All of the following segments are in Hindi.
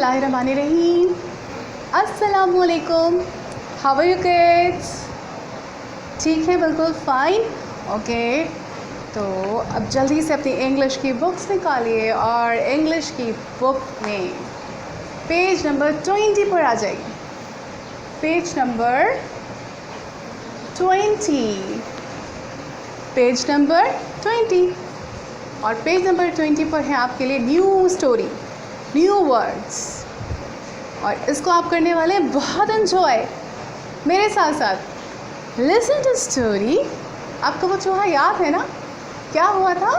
बिस्मिल्लाहिर्रहमानिर्रहीम। अस्सलामुअलैकुम। How are you kids? ठीक है, बिल्कुल फ़ाइन। ओके, तो अब जल्दी से अपनी इंग्लिश की बुक्स निकालिए और इंग्लिश की बुक में पेज नंबर 20 पर आ जाइए। Page number 20, page number 20। और पेज नंबर 20 पर है आपके लिए न्यू स्टोरी, न्यू वर्ड्स, और इसको आप करने वाले हैं बहुत एंजॉय मेरे साथ साथ। Listen to story. आपको वो चूहा याद है ना? क्या हुआ था?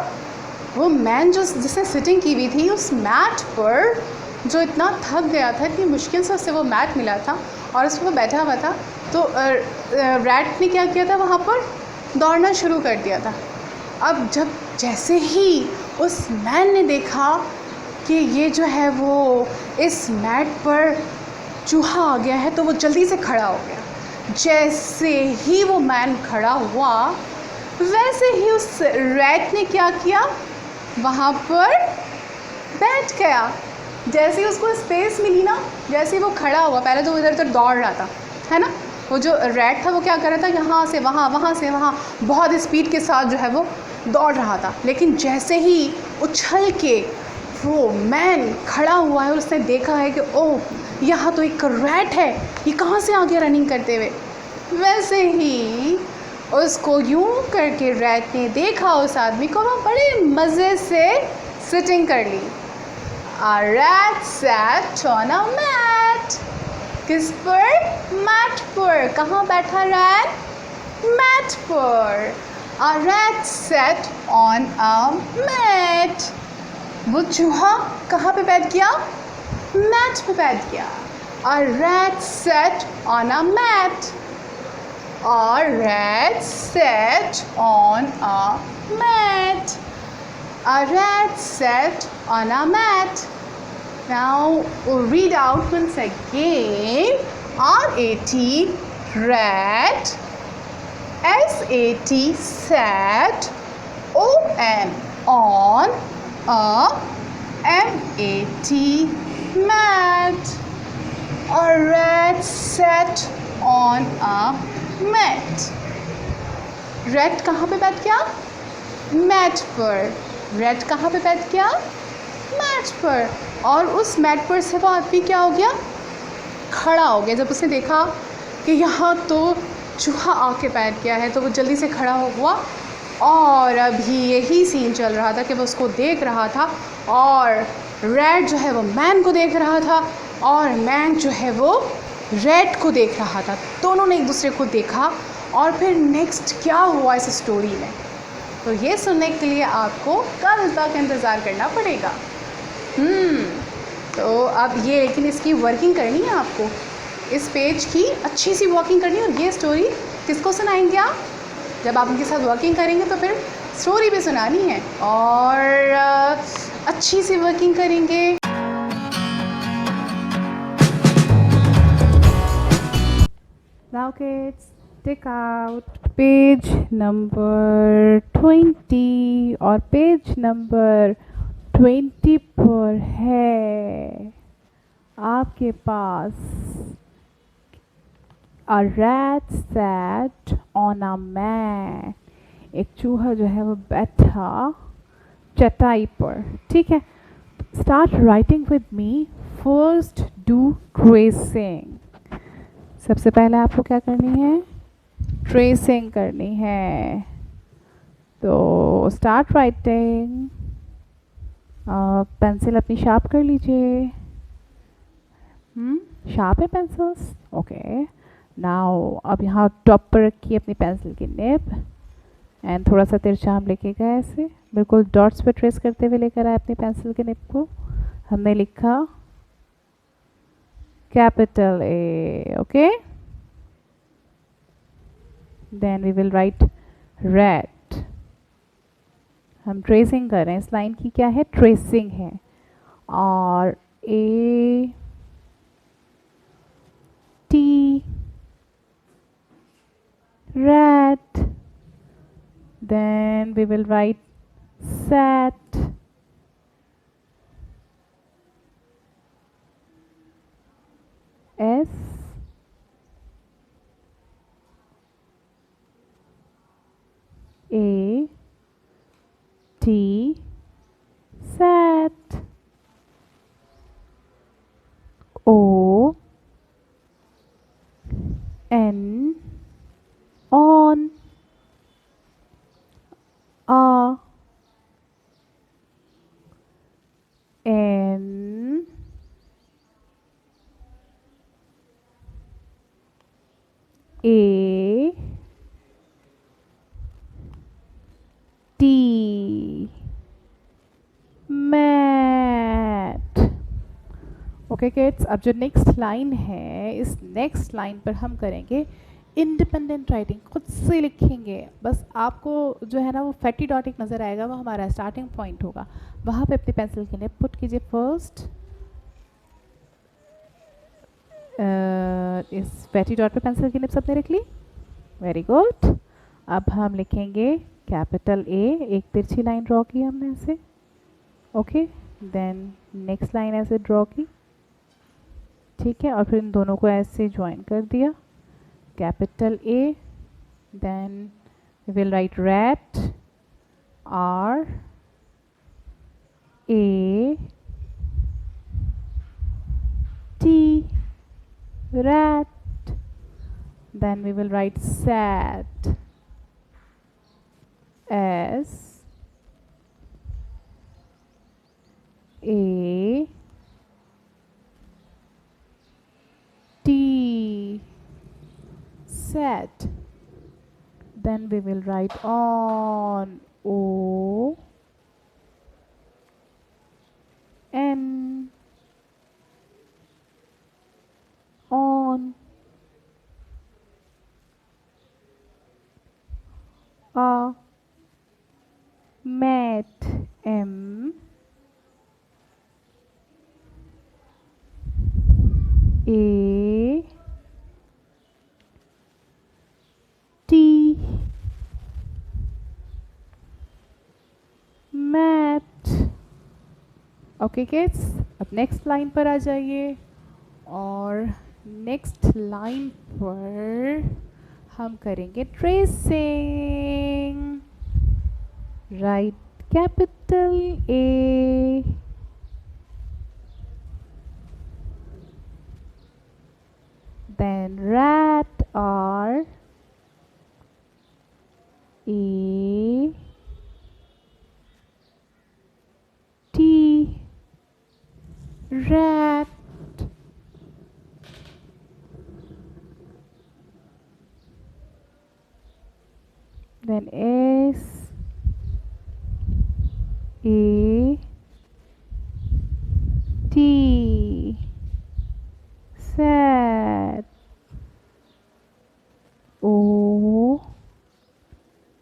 वो मैन जिसने सिटिंग की हुई थी उस मैट पर, जो इतना थक गया था कि मुश्किल से उससे वो मैट मिला था और उस पर वो बैठा हुआ था, तो रैट ने क्या किया था, वहाँ पर दौड़ना शुरू कर दिया था। अब जैसे ही उस मैन ने देखा कि ये जो है वो इस मैट पर चूहा आ गया है, तो वो जल्दी से खड़ा हो गया। जैसे ही वो मैन खड़ा हुआ, वैसे ही उस रैट ने क्या किया, वहाँ पर बैठ गया। जैसे ही उसको स्पेस मिली ना, जैसे ही वो खड़ा हुआ, पहले तो इधर उधर दौड़ रहा था, है ना? वो जो रैट था वो क्या कर रहा था, यहाँ से वहाँ, वहाँ से वहाँ, बहुत स्पीड के साथ जो है वो दौड़ रहा था। लेकिन जैसे ही उछल के वो मैन खड़ा हुआ है और उसने देखा है कि ओह, यहाँ तो एक रैट है, ये कहाँ से आ गया रनिंग करते हुए, वैसे ही उसको यूं करके रैट ने देखा उस आदमी को, वो बड़े मज़े से सिटिंग कर ली। A rat sat on a mat. किस पर? मैट पर। कहाँ बैठा रैट? मैट पर। A rat sat on a mat. वो चूहा कहाँ पे बैठ गया? मैट पे बैठ गया। A rat sat on a mat. A rat sat on a mat. A rat sat on a mat. Now read out once again. R-A-T, rat. S-A-T, sat. O-N, on. A, M-A-T, mat. A rat sat on a mat. Rat कहाँ पे बैठ गया? मैट पर। रैट कहाँ पे बैठ गया? मैट पर। और उस मैट पर से वो आदमी क्या हो गया? खड़ा हो गया। जब उसने देखा कि यहाँ तो चूहा आके बैठ गया है, तो वो जल्दी से खड़ा हुआ। और अभी यही सीन चल रहा था कि वो उसको देख रहा था, और रैट जो है वो मैन को देख रहा था, और मैन जो है वो रैट को देख रहा था। दोनों ने एक दूसरे को देखा। और फिर नेक्स्ट क्या हुआ इस स्टोरी में, तो ये सुनने के लिए आपको कल तक इंतज़ार करना पड़ेगा। तो अब ये, लेकिन इसकी वर्किंग करनी है आपको, इस पेज की अच्छी सी वर्किंग करनी है। और ये स्टोरी किसको सुनाएंगे आप? जब आप उनके साथ वर्किंग करेंगे तो फिर स्टोरी भी सुनानी है, और अच्छी सी वर्किंग करेंगे। Now kids, take out page number 20, और पेज नंबर 20 पर है आपके पास A rat sat on a mat. एक चूहा जो है वो बैठा चटाई पर। ठीक है, start writing with me. First do tracing. सबसे पहले आपको क्या करनी है? ट्रेसिंग करनी है। तो स्टार्ट राइटिंग। पेंसिल अपनी शार्प कर लीजिए। शार्प है पेंसिल्स? ओके। नाउ अब यहाँ टॉप पर रखिए अपनी पेंसिल की निब, एंड थोड़ा सा तिरछा हम लेके गए, ऐसे बिल्कुल डॉट्स पे ट्रेस करते हुए लेकर आए अपनी पेंसिल के निब को। हमने लिखा capital A, okay. Then we will write rat. हम ट्रेसिंग कर रहे हैं, इस लाइन की क्या है? ट्रेसिंग है। और A T, rat. Then we will write sat. S A T sat. O N on. A N A T mat. Okay kids, अब जो नेक्स्ट लाइन है, इस नेक्स्ट लाइन पर हम करेंगे इंडिपेंडेंट राइटिंग, खुद से लिखेंगे। बस आपको जो है ना वो फैटी डॉट एक नज़र आएगा, वो हमारा स्टार्टिंग पॉइंट होगा। वहाँ पे अपनी पेंसिल के लिए पुट कीजिए फर्स्ट, इस फैटी डॉट पे पेंसिल की निब सबने रख ली, वेरी गुड। अब हम लिखेंगे कैपिटल ए, एक तिरछी लाइन ड्रॉ की हमने ऐसे, ओके। देन नेक्स्ट लाइन ऐसे ड्रॉ की, ठीक है, और फिर इन दोनों को ऐसे ज्वाइन कर दिया, capital A. Then we will write rat, R A T, rat. Then we will write sat, S A T, sat. Then we will write on, O N, on. A mat, M A T, mat। Okay kids, अब नेक्स्ट लाइन पर आ जाइए, और नेक्स्ट लाइन पर हम करेंगे tracing. Write capital A, then rat, R A T, rat. Then S A T, sat. O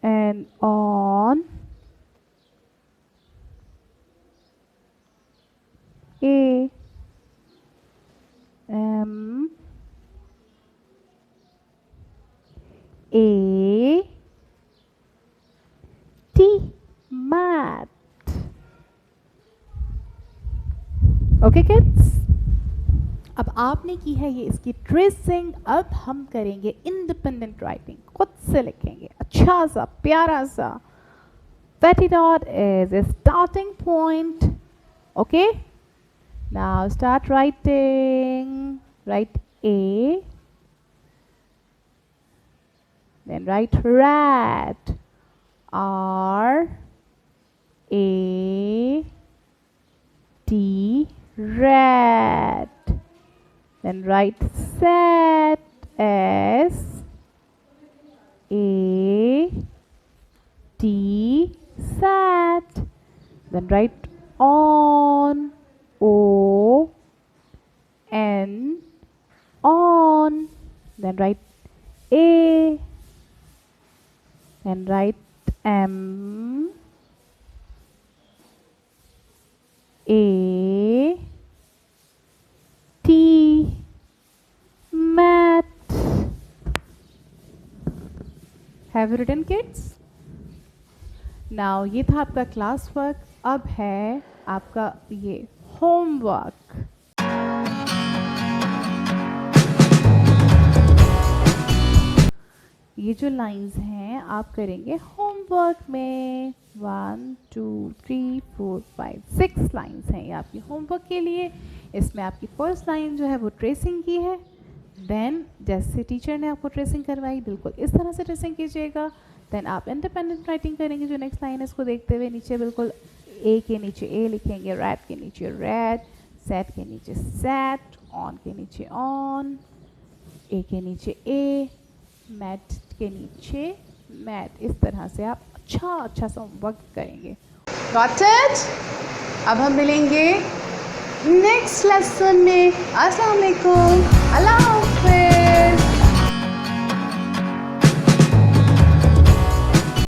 and on, A M A T, mat। Okay kids, अब आपने की है ये इसकी ट्रेसिंग, अब हम करेंगे इंडिपेंडेंट राइटिंग, खुद से लिखेंगे अच्छा सा प्यारा सा। Fatty dot is a starting point, okay. Now start writing, right A, then write rat, R A T, rat. Then write sat, S A T, sat. Then write on, O N, on. Then write A, and write M A T, mat। Have you written kids? Now ये था आपका क्लास वर्क, अब है आपका ये होमवर्क। ये जो लाइंस हैं आप करेंगे होमवर्क में। 1 2 3 4 5 6 लाइंस हैं ये आपकी होमवर्क के लिए। इसमें आपकी फर्स्ट लाइन जो है वो ट्रेसिंग की है। देन जैसे टीचर ने आपको ट्रेसिंग करवाई बिल्कुल इस तरह से ट्रेसिंग कीजिएगा। देन आप इंडिपेंडेंट राइटिंग करेंगे। जो नेक्स्ट लाइन है इसको देखते हुए नीचे बिल्कुल ए के नीचे ए लिखेंगे, रैट के नीचे रैट, सेट के नीचे सेट, ऑन के नीचे ऑन, ए के नीचे ए, मैट के नीचे मैट। इस तरह से आप अच्छा सा वर्क करेंगे। Got it? अब हम मिलेंगे नेक्स्ट लेसन में। अस्सलाम वालेकुम, अल्लाह हाफ़िज़।